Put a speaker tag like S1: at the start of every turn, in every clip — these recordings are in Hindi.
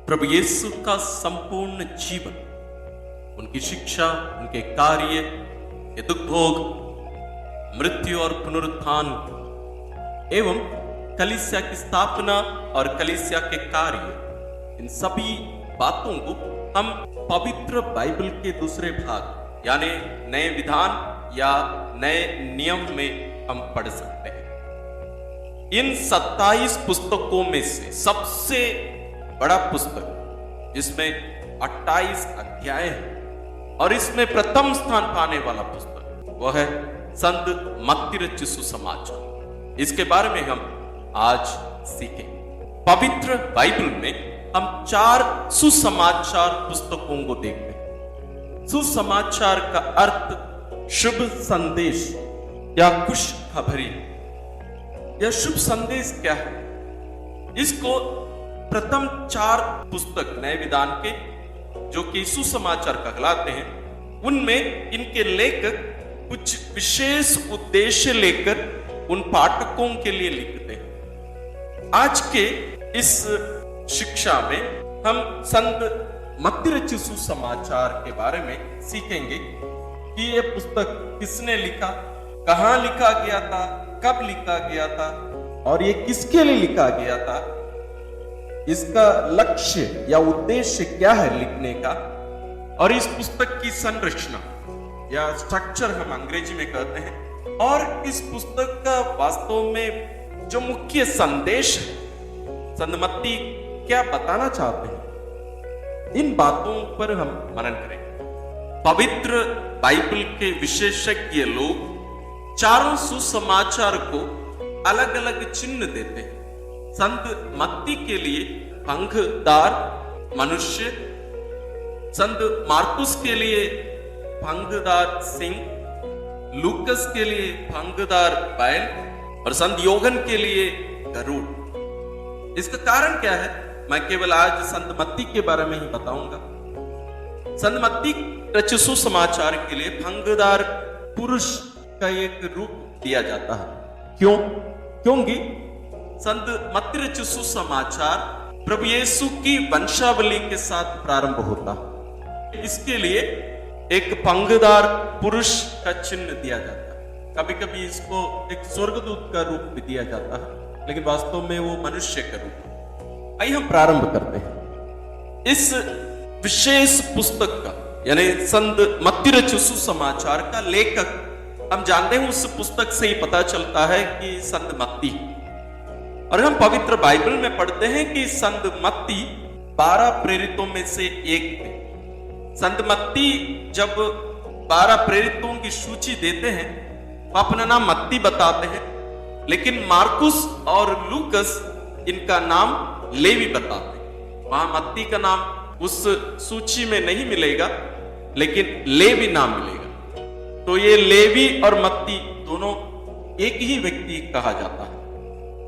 S1: प्रभु यीशु का संपूर्ण जीवन, उनकी शिक्षा, उनके कार्य, ये दुख भोग, मृत्यु और पुनरुत्थान एवं कलीसिया की स्थापना और कलीसिया के कार्य, इन सभी बातों को हम पवित्र बाइबल के दूसरे भाग यानी नए विधान या नए नियम में हम पढ़ सकते हैं। इन 27 पुस्तकों में से सबसे बड़ा पुस्तक जिसमें 28 अध्याय हैं और इसमें प्रथम स्थान पाने वाला पुस्तक वह है संत मत्ती रचित सुसमाचार। इसके बारे में हम आज सीखेंगे। पवित्र बाइबल में हम 4 सुसमाचार पुस्तकों को देखते हैं। सुसमाचार का अर्थ शुभ संदेश या खुशखबरी। यह शुभ संदेश क्या है? इसको प्रथम 4 पुस्तक नए विधान के जो कि सुसमाचार कहलाते हैं, उनमें इनके लेखक कुछ विशेष उद्देश्य लेकर उन पाठकों के लिए लिखते हैं। आज के इस शिक्षा में हम संत मत्ती रचित सुसमाचार के बारे में सीखेंगे कि यह पुस्तक किसने लिखा, कहां लिखा गया था, कब लिखा गया था और ये किसके लिए लिखा गया था, इसका लक्ष्य या उद्देश्य क्या है लिखने का, और इस पुस्तक की संरचना या स्ट्रक्चर हम अंग्रेजी में कहते हैं, और इस पुस्तक का वास्तव में जो मुख्य संदेश है, संत मत्ती क्या बताना चाहते हैं, इन बातों पर हम मनन करेंगे। पवित्र बाइबल के विशेषज्ञ लोग चारों सुसमाचार को अलग अलग चिन्ह देते हैं। संत मत्ती के लिए पंखदार मनुष्य, संत मार्कुस के लिए पंखदार सिंह, लूकस के लिए पंखदार बैल और संत योहन के लिए गरुड़। इसका कारण क्या है, मैं केवल आज संत मत्ती के बारे में ही बताऊंगा। संत मत्ती रचित सुसमाचार के लिए पंखदार पुरुष का एक रूप दिया जाता है। क्यों? क्योंकि संत मत्ती रचित सुसमाचार प्रभु यीशु की वंशावली के साथ प्रारंभ होता है। इसके लिए एक पंखदार पुरुष का चिन्ह दिया जाता है। कभी कभी इसको एक स्वर्गदूत का रूप भी दिया जाता है, लेकिन वास्तव में वो मनुष्य का रूप है। आइए हम प्रारंभ करते हैं इस विशेष पुस्तक का, यानी संत मत्ती रचित सुसमाचार का लेखक हम जानते हैं। उस पुस्तक से ही पता चलता है कि संत मत्ती, और हम पवित्र बाइबल में पढ़ते हैं कि संत मत्ती 12 प्रेरितों में से एक थे। संत मत्ती जब 12 प्रेरितों की सूची देते हैं, वो अपना नाम मत्ती बताते हैं, लेकिन मार्कुस और लूकस इनका नाम लेवी बताते हैं। वहां मत्ती का नाम उस सूची में नहीं मिलेगा, लेकिन लेवी नाम मिलेगा। तो ये लेवी और मत्ती दोनों एक ही व्यक्ति कहा जाता है,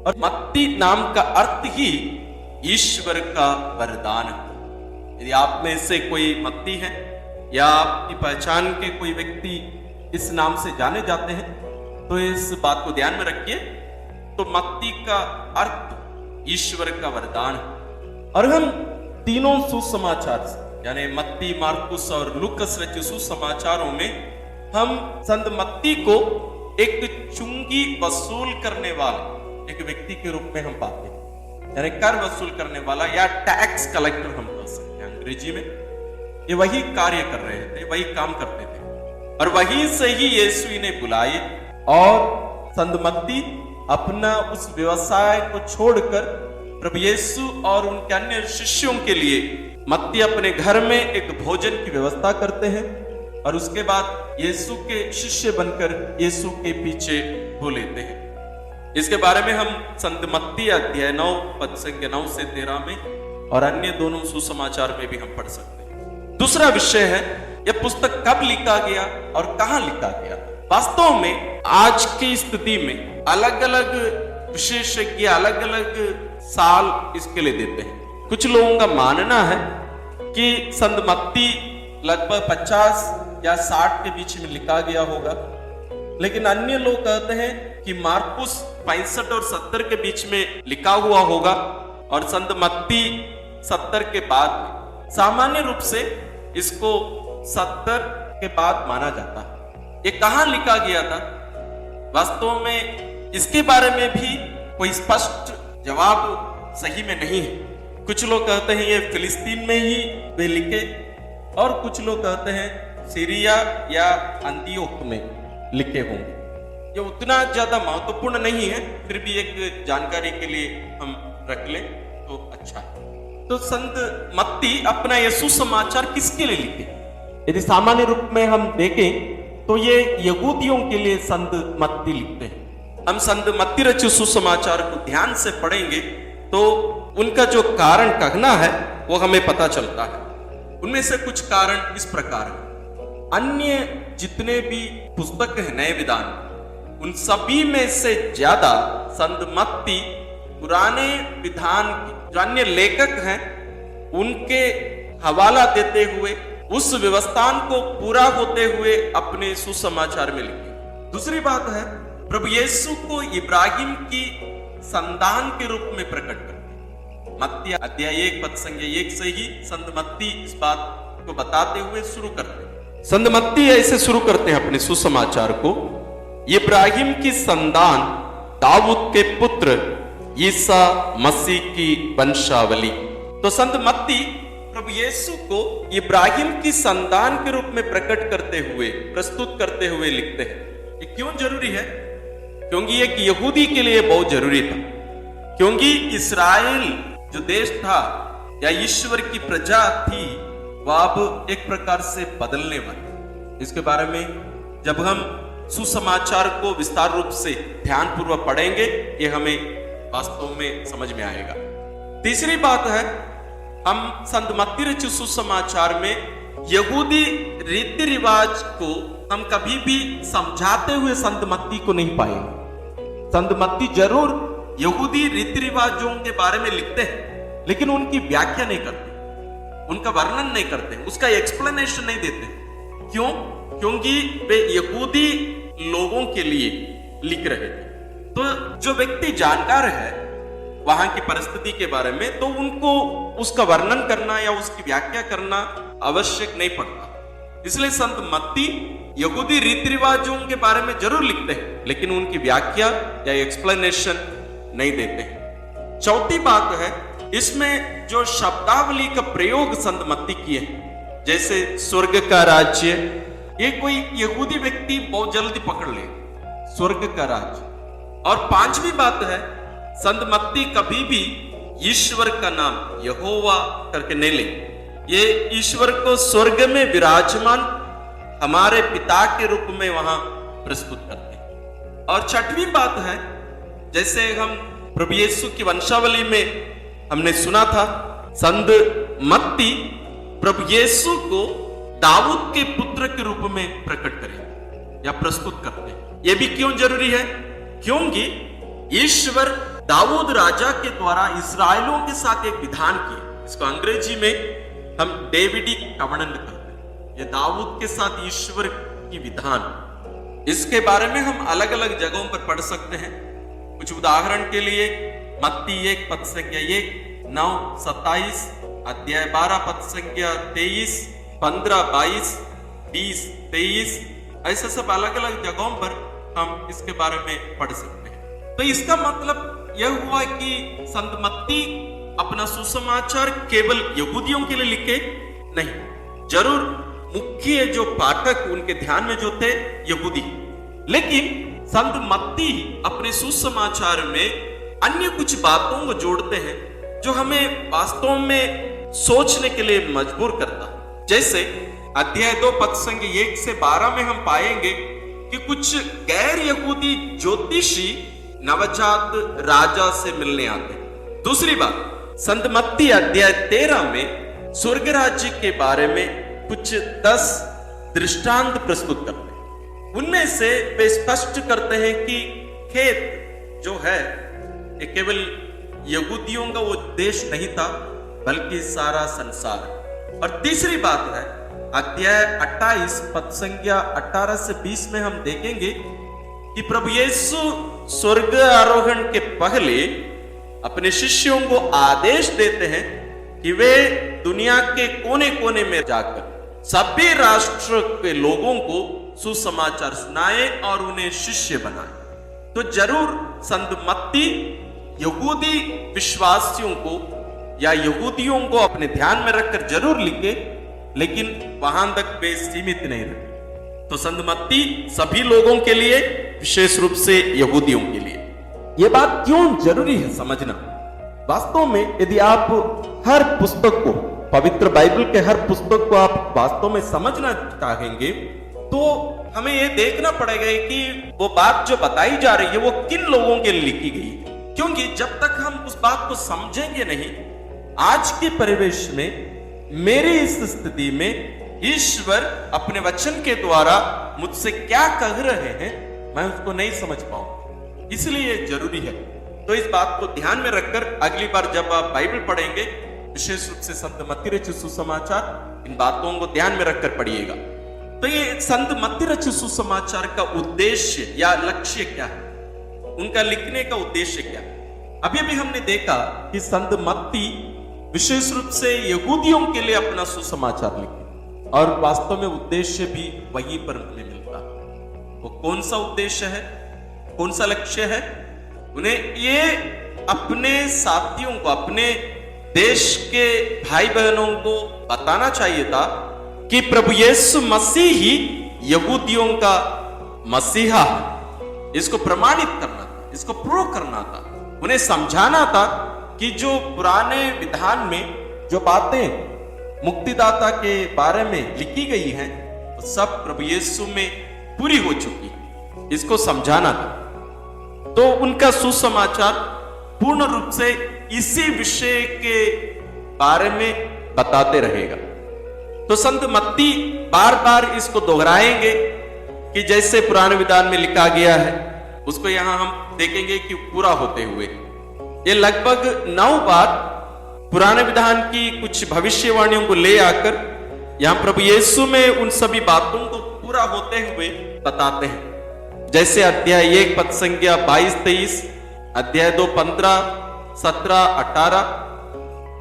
S1: और मत्ती नाम का अर्थ ही ईश्वर का वरदान है। यदि आप में से कोई मत्ती है या आपकी पहचान के कोई व्यक्ति इस नाम से जाने जाते हैं, तो इस बात को ध्यान में रखिए। तो मत्ती का अर्थ ईश्वर का वरदान है। और हम तीनों सुसमाचार यानी मत्ती, मार्कुस और लूकस रचित सुसमाचारों में हम संत मत्ती को एक चुंगी वसूल करने वाले एक व्यक्ति के रूप में हम पाते हैं, यानी कर वसूल करने वाला या टैक्स कलेक्टर हम कह सकते हैं अंग्रेजी में। ये वही कार्य कर रहे थे, वही काम करते थे, और वहीं से ही यीशु इन्हें बुलाए, और संत मत्ती अपना उस व्यवसाय को छोड़कर प्रभु यीशु और उनके अन्य शिष्यों के लिए मत्ती अपने घर में एक भोजन की व्यवस्था करते हैं, और उसके बाद यीशु के शिष्य बनकर यीशु के पीछे हो लेते हैं। इसके बारे में हम संत मत्ती अध्याय 9 पद संख्या 9 से 13 में और अन्य दोनों सुसमाचार में भी हम पढ़ सकते हैं। दूसरा विषय है यह पुस्तक कब लिखा गया और कहां लिखा गया। वास्तव में आज की स्थिति में अलग अलग विशेषज्ञ अलग अलग साल इसके लिए देते हैं। कुछ लोगों का मानना है कि संत मत्ती लगभग 50 या 60 के बीच में लिखा गया होगा, लेकिन अन्य लोग कहते हैं कि मार्कुस 65 और 70 के बीच में लिखा हुआ होगा, और संत मत्ती 70 के बाद में। सामान्य रूप से इसको 70 के बाद माना जाता है। ये कहां लिखा गया था, वास्तव में इसके बारे में भी कोई स्पष्ट जवाब सही में नहीं है। कुछ लोग कहते हैं ये फिलिस्तीन में ही वे लिखे, और कुछ लोग कहते हैं सीरिया या अंतियोक में लिखे होंगे। ये उतना ज्यादा महत्वपूर्ण नहीं है, फिर भी एक जानकारी के लिए हम रख लें तो अच्छा है। तो संत मत्ती अपना ये सुसमाचार किसके लिए लिखे? यदि सामान्य रूप में हम देखें तो ये यहूदियों के लिए संत मत्ती लिखते हैं। हम संत मत्ती रचित सुसमाचार को ध्यान से पढ़ेंगे तो उनका जो कारण कहना है वो हमें पता चलता है। उनमें से कुछ कारण इस प्रकार है। अन्य जितने भी पुस्तक है नए विधान, उन सभी में से ज्यादा संत मत्ती पुराने विधान के जो अन्य लेखक हैं उनके हवाला देते हुए उस व्यवस्था को पूरा होते हुए अपने सुसमाचार में लिखे। दूसरी बात है, प्रभु यीशु को इब्राहिम की संतान के रूप में प्रकट करते। मत्ती अध्याय 1 पद संख्या 1 से ही संत मत्ती इस बात को बताते हुए शुरू करते हैं। संत मत्ती ऐसे शुरू करते हैं अपने सुसमाचार को, इब्राहिम की संतान, दाऊद के पुत्र, ईसा मसीह की वंशावली। तो संत मत्ती प्रभु यीशु को इब्राहिम की संतान के रूप में प्रकट करते हुए, प्रस्तुत करते हुए लिखते हैं। ये क्यों जरूरी है? क्योंकि एक यहूदी के लिए बहुत जरूरी था, क्योंकि इस्राएल जो देश था या ईश्वर की प्रजा थी वह अब एक प्रकार से बदलने वाली। इसके बारे में जब हम सुसमाचार को विस्तार रूप से ध्यानपूर्वक पढ़ेंगे ये हमें वास्तव में समझ में आएगा। तीसरी बात है, हम संत मत्ती रचित सुसमाचार में यहूदी रीति रिवाज को हम कभी भी समझाते हुए संत मत्ती को नहीं पाएंगे। संत मत्ती जरूर यहूदी रीति रिवाजों के बारे में लिखते हैं, लेकिन उनकी व्याख्या नहीं करते, उनका वर्णन नहीं करते, उसका एक्सप्लेनेशन नहीं देते। क्यों? क्योंकि वे यहूदी लोगों के लिए लिख रहे थे। तो जो व्यक्ति जानकार है वहां की परिस्थिति के बारे में, तो उनको उसका वर्णन करना या उसकी व्याख्या करना आवश्यक नहीं पड़ता। इसलिए संत मत्ती यहूदी रीति रिवाजों के बारे में जरूर लिखते हैं, लेकिन उनकी व्याख्या या एक्सप्लेनेशन नहीं देते हैं। चौथी बात है, इसमें जो शब्दावली का प्रयोग संत मत्ती किए, जैसे स्वर्ग का राज्य, ये कोई यहूदी व्यक्ति बहुत जल्दी पकड़ ले, स्वर्ग का राज्य। और पांचवी बात है, संत मत्ती कभी भी ईश्वर का नाम यहोवा करके नहीं ले, ये ईश्वर को स्वर्ग में विराजमान हमारे पिता के रूप में वहां प्रस्तुत करते हैं। और छठवीं बात है, जैसे हम प्रभु यीशु की वंशावली में हमने सुना था, संत मत्ती प्रभु यीशु को दाऊद के पुत्र के रूप में प्रकट करें या प्रस्तुत करते हैं। यह भी क्यों जरूरी है? क्योंकि ईश्वर दाऊद राजा के द्वारा इस्राएलियों के साथ एक विधान किया, इसको अंग्रेजी में हम डेविडिक कवनेंट कहते हैं। यह दाऊद के साथ ईश्वर की विधान, इसके बारे में हम अलग अलग जगहों पर पढ़ सकते हैं। कुछ उदाहरण के लिए मत्ती 1 पद संख्या 1, 9, 27, अध्याय 12 पद संख्या 23, 15, 22, 20, 23, ऐसे सब अलग अलग जगहों पर हम इसके बारे में पढ़ सकते हैं। तो इसका मतलब यह हुआ कि संत मत्ती अपना सुसमाचार केवल यहूदियों के लिए लिखे नहीं, जरूर मुख्य जो पाठक उनके ध्यान में जो थे यहूदी, लेकिन संत मत्ती अपने सुसमाचार में अन्य कुछ बातों को जोड़ते हैं जो हमें वास्तव में सोचने के लिए मजबूर करता है। जैसे अध्याय 2 पद संख्या 1 से 12 में हम पाएंगे कि कुछ गैर यहूदी ज्योतिषी नवजात राजा से मिलने आते हैं। दूसरी बात, संत मत्ती अध्याय 13 में स्वर्ग राज्य के बारे में कुछ 10 दृष्टांत प्रस्तुत करते हैं। उनमें से वे स्पष्ट करते हैं कि खेत जो है ये केवल यहूदियों का वो देश नहीं था, बल्कि सारा संसार। और तीसरी बात है, अध्याय 28 पद संख्या 18 से 20 में हम देखेंगे कि प्रभु यीशु स्वर्ग आरोहण के पहले अपने शिष्यों को आदेश देते हैं कि वे दुनिया के कोने कोने में जाकर सभी राष्ट्र के लोगों को सुसमाचार सुनाए और उन्हें शिष्य बनाए। तो जरूर संत मत्ती यहूदी विश्वासियों को या यहूदियों को अपने ध्यान में रखकर जरूर लिखे, लेकिन वहां तक वे सीमित नहीं रहे। तो संत मत्ती सभी लोगों के लिए, विशेष रूप से यहूदियों के लिए। यह बात क्यों जरूरी है समझना? वास्तव में यदि आप हर पुस्तक को, पवित्र बाइबल के हर पुस्तक को आप वास्तव में समझना चाहेंगे, तो हमें यह देखना पड़ेगा कि वो बात जो बताई जा रही है वो किन लोगों के लिए लिखी गई है। क्योंकि जब तक हम उस बात को समझेंगे नहीं, आज के परिवेश में, मेरी इस स्थिति में ईश्वर अपने वचन के द्वारा मुझसे क्या कह रहे हैं, मैं उसको नहीं समझ पाऊं। इसलिए जरूरी है। तो इस बात को ध्यान में रखकर अगली बार जब आप बाइबल पढ़ेंगे, विशेष रूप से संत मत्ती रचित सुसमाचार, इन बातों को ध्यान में रखकर पढ़िएगा। तो ये संत मत्ती रचित सुसमाचार का उद्देश्य या लक्ष्य क्या है, उनका लिखने का उद्देश्य क्या है? अभी अभी हमने देखा कि संत मत्ती विशेष रूप से यहूदियों के लिए अपना सुसमाचार लिखे, और वास्तव में उद्देश्य भी वहीं पर हमें मिलता है। वो कौन सा उद्देश्य है, कौन सा लक्ष्य है? उन्हें ये अपने साथियों को, अपने देश के भाई बहनों को बताना चाहिए था कि प्रभु यीशु मसीह ही यहूदियों का मसीहा है। इसको प्रमाणित करना था, इसको प्रूव करना था, उन्हें समझाना था कि जो पुराने विधान में जो बातें मुक्तिदाता के बारे में लिखी गई हैं, वो सब प्रभु यीशु में पूरी हो चुकी है। इसको समझाना था। तो उनका सुसमाचार पूर्ण रूप से इसी विषय के बारे में बताते रहेगा। तो संत मत्ती बार बार इसको दोहराएंगे कि जैसे पुराने विधान में लिखा गया है, उसको यहां हम देखेंगे कि पूरा होते हुए ये लगभग 9 बार पुराने विधान की कुछ भविष्यवाणियों को ले आकर यहां प्रभु यीशु में उन सभी बातों को पूरा होते हुए बताते हैं। जैसे अध्याय 1 पद संख्या 22-23, अध्याय 2 15, 17, 18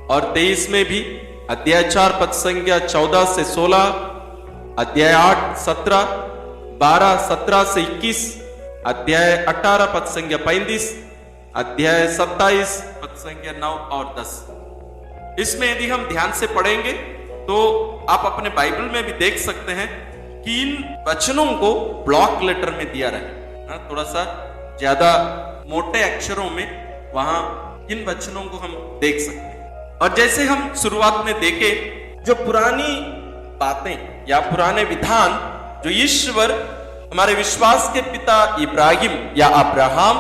S1: और 23 में भी, अध्याय 4 पद संख्या 14 से 16, अध्याय 8 17, 12 17 से 21, अध्याय 18 पद संख्या 35, अध्याय 27 पद संख्या 9 और 10। इसमें यदि हम ध्यान से पढ़ेंगे तो आप अपने बाइबल में भी देख सकते हैं कि इन वचनों को ब्लॉक लेटर में दिया रहे, थोड़ा सा ज्यादा मोटे अक्षरों में वहां इन वचनों को हम देख सकते हैं। और जैसे हम शुरुआत में देखे, जो पुरानी बातें या पुराने विधान जो ईश्वर हमारे विश्वास के पिता इब्राहिम या अब्राहम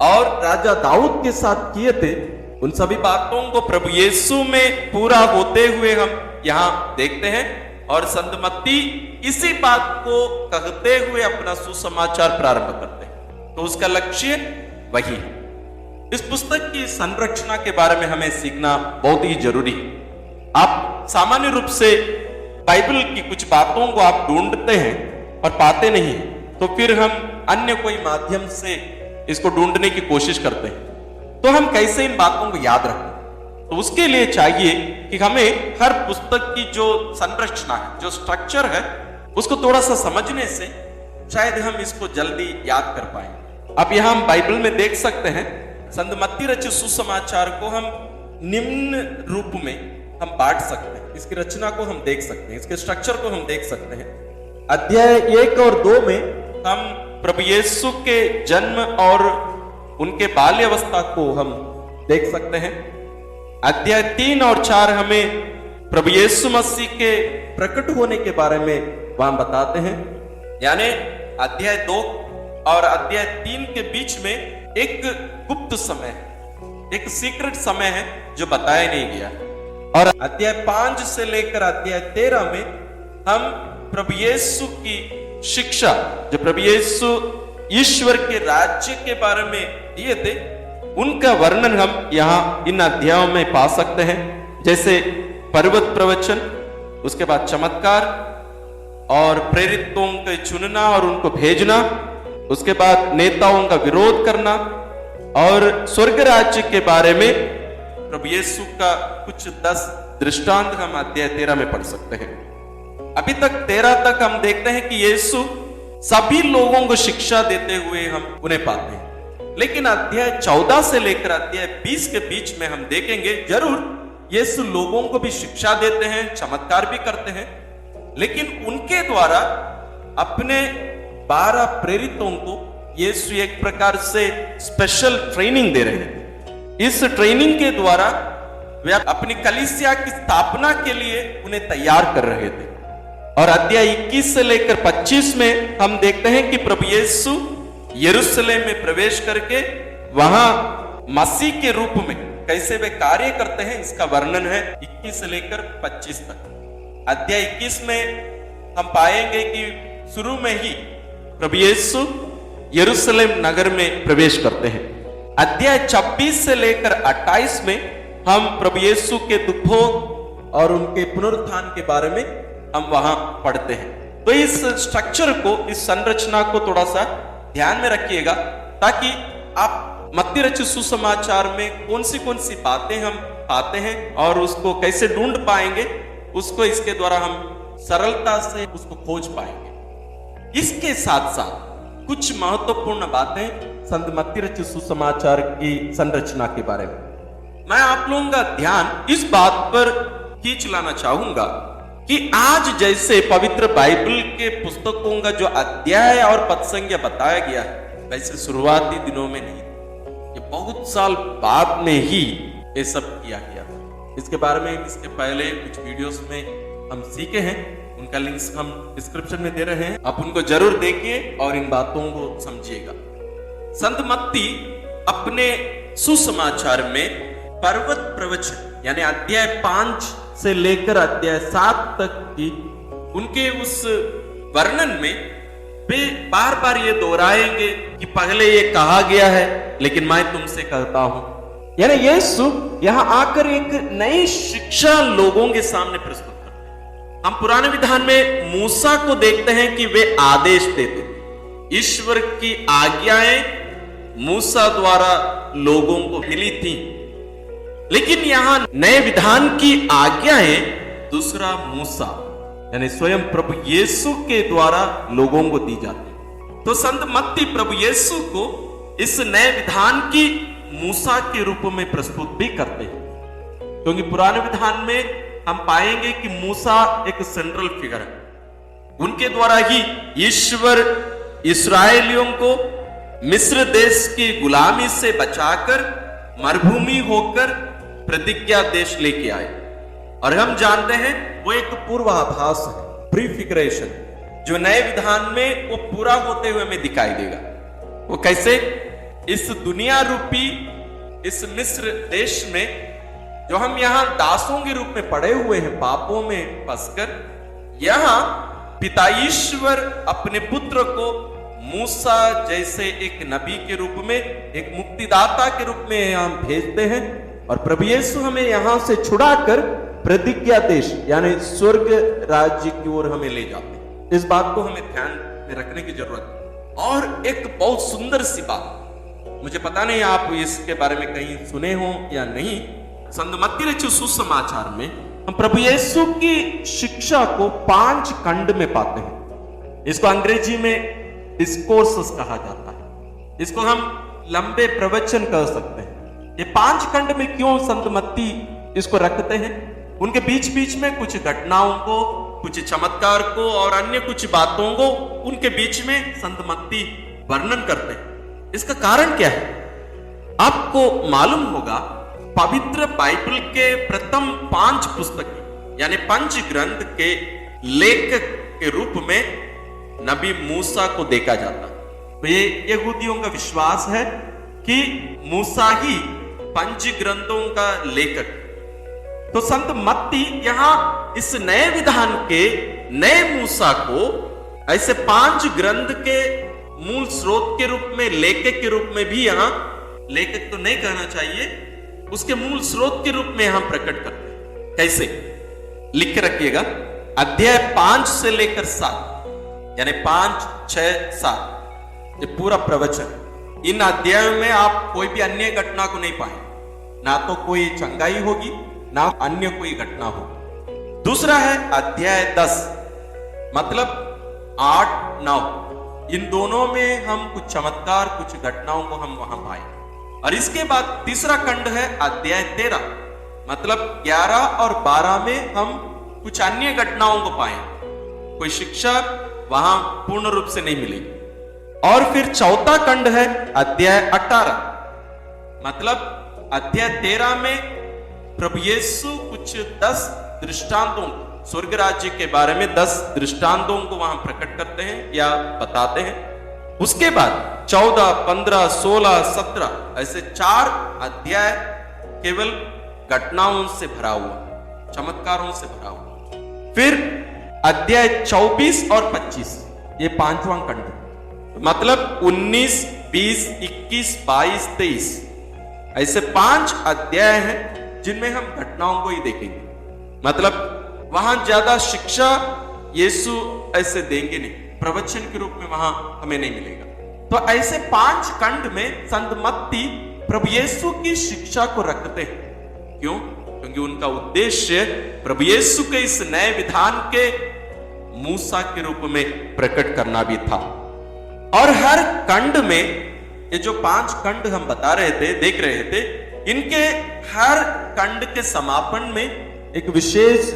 S1: और राजा दाऊद के साथ किए थे, उन सभी बातों को प्रभु यीशु में पूरा होते हुए हम यहां देखते हैं। और संत मत्ती इसी बात को कहते हुए अपना सुसमाचार प्रारंभ करते हैं। तो उसका लक्ष्य वही है। इस पुस्तक की संरचना के बारे में हमें सीखना बहुत ही जरूरी है। आप सामान्य रूप से बाइबल की कुछ बातों को आप ढूंढते हैं और पाते नहीं, तो फिर हम अन्य कोई माध्यम से इसको ढूंढने की कोशिश करते हैं। तो हम कैसे इन बातों को याद रखें? तो उसके लिए चाहिए कि हमें हर पुस्तक की जो संरचना है, जो स्ट्रक्चर है, उसको थोड़ा सा समझने से शायद हम इसको जल्दी याद कर पाएंगे। अब यहां हम बाइबल में देख सकते हैं, संत मत्ती रचित सुसमाचार को हम निम्न रूप में हम बांट सकते हैं। इसकी रचना को हम देख सकते हैं, इसके स्ट्रक्चर को हम देख सकते हैं। अध्याय 1 और 2 में हम प्रभु यीशु के जन्म और उनके बाल्यावस्था को हम देख सकते हैं। अध्याय 3 और 4 हमें प्रभु यीशु मसीह के प्रकट होने के बारे में वहां बताते हैं। यानी अध्याय 2 और अध्याय 3 के बीच में एक गुप्त समय है, एक सीक्रेट समय है जो बताया नहीं गया। और अध्याय 5 से लेकर अध्याय 13 में हम प्रभु यीशु की शिक्षा, जो प्रभु यीशु ईश्वर के राज्य के बारे में दिए थे, उनका वर्णन हम यहां इन अध्यायों में पा सकते हैं। जैसे पर्वत प्रवचन, उसके बाद चमत्कार और प्रेरितों के चुनना और उनको भेजना, उसके बाद नेताओं का विरोध करना और स्वर्ग राज्य के बारे में प्रभु यीशु का कुछ 10 दृष्टांत हम अध्याय 13 में पढ़ सकते हैं। अभी तक 13 तक हम देखते हैं कि यीशु सभी लोगों को शिक्षा देते हुए हम उन्हें पाते हैं, लेकिन अध्याय 14 से लेकर अध्याय 20 के बीच में हम देखेंगे जरूर यीशु लोगों को भी शिक्षा देते हैं, चमत्कार भी करते हैं, लेकिन उनके द्वारा अपने 12 प्रेरितों को यीशु एक प्रकार से स्पेशल ट्रेनिंग दे रहे हैं। इस ट्रेनिंग के द्वारा वे अपनी कलीसिया की स्थापना के लिए उन्हें तैयार कर रहे थे। और अध्याय 21 से लेकर 25 में हम देखते हैं कि प्रभु यीशु यरूशलेम में प्रवेश करके वहां मसीह के रूप में कैसे वे कार्य करते हैं, इसका वर्णन है 21 से लेकर 25 तक। अध्याय 21 में हम पाएंगे कि शुरू में ही प्रभु यीशु यरूशलेम नगर में प्रवेश करते हैं। अध्याय 26 से लेकर 28 में हम प्रभु यीशु के दुखों और उनके पुनरुत्थान के बारे में हम वहां पढ़ते हैं। तो इस स्ट्रक्चर को, इस संरचना को थोड़ा सा ध्यान में रखिएगा, ताकि आप मत्ती रचित सुसमाचार में कौन सी बातें हम पाते हैं और उसको कैसे ढूंढ पाएंगे, उसको इसके द्वारा हम सरलता से उसको खोज पाएंगे। इसके साथ साथ कुछ महत्वपूर्ण बातें संत मत्ती रचित सुसमाचार की संरचना के बारे में मैं आप लोगों का ध्यान इस बात पर खींच लाना चाहूंगा कि आज जैसे पवित्र बाइबल के पुस्तकों का जो अध्याय और पद संख्या बताया गया है, वैसे शुरुआती दिनों में नहीं, ये बहुत साल बाद में ही ये सब किया गया था। इसके बारे में इसके पहले कुछ वीडियोस में हम सीखे हैं, उनका लिंक्स हम डिस्क्रिप्शन में दे रहे हैं, आप उनको जरूर देखिए और इन बातों को समझिएगा। संत मत्ती अपने सुसमाचार में पर्वत प्रवचन यानी अध्याय 5 से लेकर अध्याय 7 तक की उनके उस वर्णन में वे बार बार ये दोहराएंगे कि पहले ये कहा गया है लेकिन मैं तुमसे कहता हूं। यानी यीशु यहां आकर एक नई शिक्षा लोगों के सामने प्रस्तुत करते हैं। हम पुराने विधान में मूसा को देखते हैं कि वे आदेश देते, ईश्वर की आज्ञाएं मूसा द्वारा लोगों को मिली थी, लेकिन यहां नए विधान की आज्ञाएं दूसरा मूसा यानी स्वयं प्रभु यीशु के द्वारा लोगों को दी जाती। तो संत मत्ती प्रभु यीशु को इस नए विधान की मूसा के रूप में प्रस्तुत भी करते हैं, क्योंकि पुराने विधान में हम पाएंगे कि मूसा एक सेंट्रल फिगर है। उनके द्वारा ही ईश्वर इस्राएलियों को मिस्र देश की गुलामी से बचाकर मरुभूमि होकर प्रतिज्ञा देश लेके आए। और हम जानते हैं वो एक पूर्वाभास है, प्रीफिगरेशन, जो नए विधान में वो पूरा होते हुए हमें दिखाई देगा। वो कैसे? इस दुनिया रूपी इस मिस्र देश में जो हम यहां दासों के रूप में पड़े हुए हैं, पापों में फंसकर, यहां पिता ईश्वर अपने पुत्र को मूसा जैसे एक नबी के रूप में, एक मुक्तिदाता के रूप में यहां भेजते हैं और प्रभु यीशु हमें यहां से छुड़ाकर प्रतिज्ञा देश यानी स्वर्ग राज्य की ओर हमें ले जाते हैं। इस बात को हमें ध्यान में रखने की जरूरत है। और एक बहुत सुंदर सी बात, मुझे पता नहीं आप इसके बारे में कहीं सुने हो या नहीं, संत मत्ती रचित सुसमाचार में हम प्रभु यीशु की शिक्षा को 5 खंड में पाते हैं। इसको अंग्रेजी में डिस्कोर्सेस कहा जाता है, इसको हम लंबे प्रवचन कह सकते हैं। ये 5 खंड में क्यों संत मत्ती इसको रखते हैं? उनके बीच बीच में कुछ घटनाओं को, कुछ चमत्कार को और अन्य कुछ बातों को उनके बीच में संत मत्ती वर्णन करते हैं। इसका कारण क्या है? आपको मालूम होगा, पवित्र बाइबल के प्रथम 5 पुस्तक यानी 5 ग्रंथ के लेखक के रूप में नबी मूसा को देखा जाता है। तो ये यहूदियों का विश्वास है कि मूसा ही 5 ग्रंथों का लेखक। तो संत मत्ती यहां इस नए विधान के नए मूसा को ऐसे 5 ग्रंथ के मूल स्रोत के रूप में, लेखक के रूप में भी, यहां लेखक तो नहीं कहना चाहिए, उसके मूल स्रोत के रूप में यहां प्रकट करते हैं। कैसे? लिख के रखिएगा, अध्याय 5 से लेकर 7 यानी 5, 6, 7 ये पूरा प्रवचन। इन अध्यायों में आप कोई भी अन्य घटना को नहीं पाएंगे, ना तो कोई चंगाई होगी, ना अन्य कोई घटना होगी। दूसरा है अध्याय 10, मतलब 8-9, इन दोनों में हम कुछ चमत्कार, कुछ घटनाओं को हम वहां पाए। और इसके बाद तीसरा खंड है अध्याय 13, मतलब 11 और 12 में हम कुछ अन्य घटनाओं को पाए। कोई शिक्षा वहां पूर्ण रूप से नहीं मिलेगी। और फिर चौथा खंड है अध्याय 18, मतलब अध्याय 13 में प्रभु यीशु कुछ 10 दृष्टांतों, स्वर्ग राज्य के बारे में 10 दृष्टांतों को वहां प्रकट करते हैं या बताते हैं। उसके बाद 14, 15, 16, 17 ऐसे 4 अध्याय केवल घटनाओं से भरा हुआ, चमत्कारों से भरा हुआ। फिर अध्याय 24 और 25, ये 5वां खंड, मतलब 19, 20, 21, 22, 23 ऐसे 5 अध्याय हैं जिनमें हम घटनाओं को ही देखेंगे। मतलब वहां ज्यादा शिक्षा यीशु ऐसे देंगे नहीं, प्रवचन के रूप में वहां हमें नहीं मिलेगा। तो ऐसे 5 खंड में संत मत्ती प्रभु यीशु की शिक्षा को रखते हैं। क्यों? क्योंकि उनका उद्देश्य प्रभु यीशु के इस नए विधान के मूसा के रूप में प्रकट करना भी था। और हर खंड में, ये जो 5 खंड हम बता रहे थे, देख रहे थे, इनके हर खंड के समापन में एक विशेष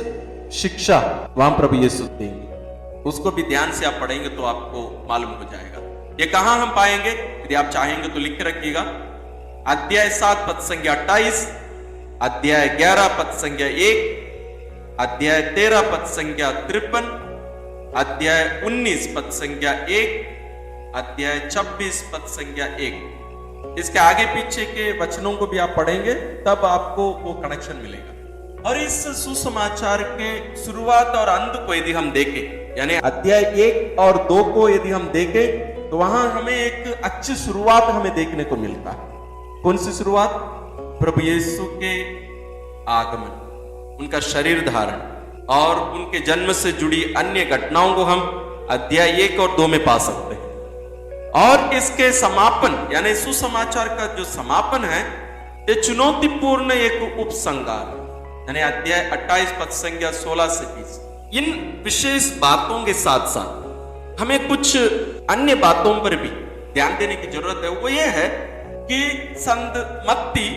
S1: शिक्षा वहां प्रभु यीशु देंगे। उसको भी ध्यान से आप पढ़ेंगे तो आपको मालूम हो जाएगा। ये कहां हम पाएंगे, यदि आप चाहेंगे तो लिख के रखिएगा। अध्याय 7 पद संख्या 28, अध्याय 11 पद संख्या 1, अध्याय 13 पद संख्या 53, अध्याय 19 पद संख्या 1, अध्याय 26 पद संख्या 1। इसके आगे पीछे के वचनों को भी आप पढ़ेंगे, तब आपको वो कनेक्शन मिलेगा। और इस सुसमाचार के शुरुआत और अंत को यदि हम देखें, यानी अध्याय 1 और 2 को यदि हम देखें, तो वहां हमें एक अच्छी शुरुआत हमें देखने को मिलता है। कौन सी शुरुआत? प्रभु यीशु के आगमन, उनका शरीर धारण और उनके जन्म से जुड़ी अन्य घटनाओं को हम अध्याय 1 और 2 में पा सकते हैं। और इसके समापन, यानी सुसमाचार का जो समापन है, ये चुनौतीपूर्ण एक उपसंहार, यानी अध्याय 28 पद संख्या 16 से 20। इन विशेष बातों के साथ साथ हमें कुछ अन्य बातों पर भी ध्यान देने की जरूरत है। वो ये है कि संत मत्ती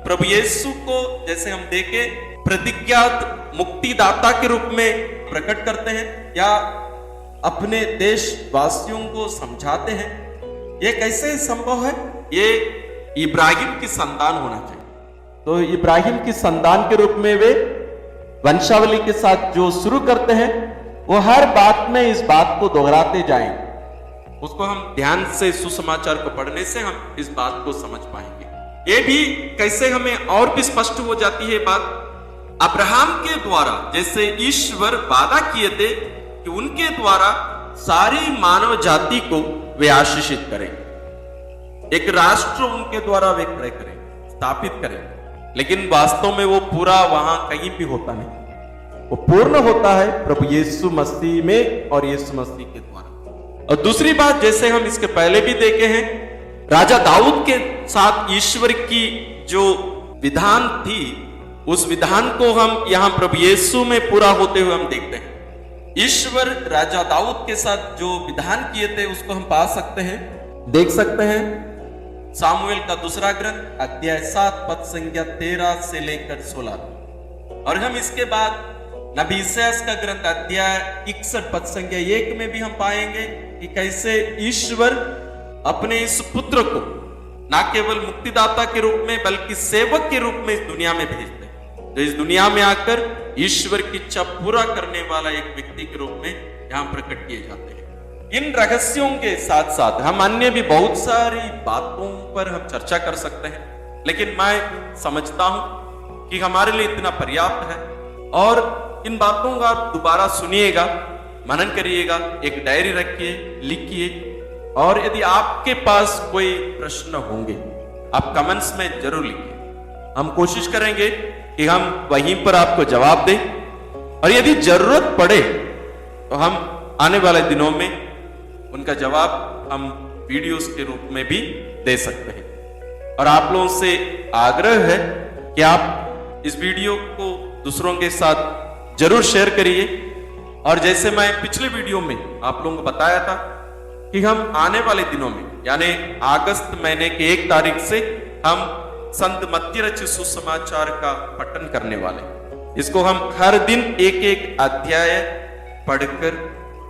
S1: प्रभु यीशु को, जैसे हम देखें, प्रतिज्ञात मुक्तिदाता के रूप में प्रकट करते हैं या अपने देशवासियों को समझाते हैं। ये कैसे संभव है? ये इब्राहिम की संतान होना चाहिए। तो इब्राहिम की संतान के रूप में वे वंशावली के साथ जो शुरू करते हैं, वो हर बात में इस बात को दोहराते जाएंगे। उसको हम ध्यान से, सुसमाचार को पढ़ने से हम इस बात को समझ पाएंगे। ये भी कैसे हमें और भी स्पष्ट हो जाती है बात। अब्राहम के द्वारा जैसे ईश्वर वादा किए थे कि उनके द्वारा सारी मानव जाति को वे आशीषित करेंगे, एक राष्ट्र उनके द्वारा वे खड़े करेंगे, स्थापित करेंगे। लेकिन वास्तव में वो पूरा वहां कहीं भी होता नहीं। वो पूर्ण होता है प्रभु यीशु मसीह में और यीशु मसीह के द्वारा। और दूसरी बात, जैसे हम इसके पहले भी देखे हैं, राजा दाऊद के साथ ईश्वर की जो विधान थी, उस विधान को हम यहां प्रभु यीशु में पूरा होते हुए हम देखते हैं। ईश्वर राजा दाऊद के साथ जो विधान किए थे, उसको हम पा सकते हैं, देख सकते हैं। सामुएल का दूसरा ग्रंथ अध्याय 7 पद संख्या 13 से लेकर 16। और हम इसके बाद नबी इसायाह का ग्रंथ अध्याय 61 पद संख्या 1 में भी हम पाएंगे कि कैसे ईश्वर अपने इस पुत्र को ना केवल मुक्तिदाता के रूप में बल्कि सेवक के रूप में इस दुनिया में भेजते हैं, जो इस दुनिया में आकर ईश्वर की इच्छा पूरा करने वाला एक व्यक्ति के रूप में यहां प्रकट किए जाते हैं। इन रहस्यों के साथ साथ हम अन्य भी बहुत सारी बातों पर हम चर्चा कर सकते हैं, लेकिन मैं समझता हूं कि हमारे लिए इतना पर्याप्त है। और इन बातों का आप दोबारा सुनिएगा, मनन करिएगा, एक डायरी रखिए, लिखिए। और यदि आपके पास कोई प्रश्न होंगे, आप कमेंट्स में जरूर लिखिए। हम कोशिश करेंगे कि हम वहीं पर आपको जवाब दें। और यदि जरूरत पड़े तो हम आने वाले दिनों में उनका जवाब हम वीडियोस के रूप में भी दे सकते हैं। और आप लोगों से आग्रह है कि आप इस वीडियो को दूसरों के साथ जरूर शेयर करिए। और जैसे मैं पिछले वीडियो में आप लोगों को बताया था कि हम आने वाले दिनों में यानी अगस्त महीने के 1 तारीख से हम संत मत्ती रचित सुसमाचार का पठन करने वाले। इसको हम हर दिन एक एक अध्याय पढ़कर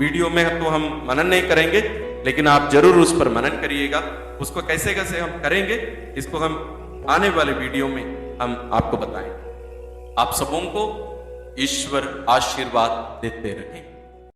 S1: वीडियो में तो हम मनन नहीं करेंगे, लेकिन आप जरूर उस पर मनन करिएगा। उसको कैसे कैसे हम करेंगे इसको हम आने वाले वीडियो में हम आपको बताएंगे। आप सबों को ईश्वर आशीर्वाद देते रहे।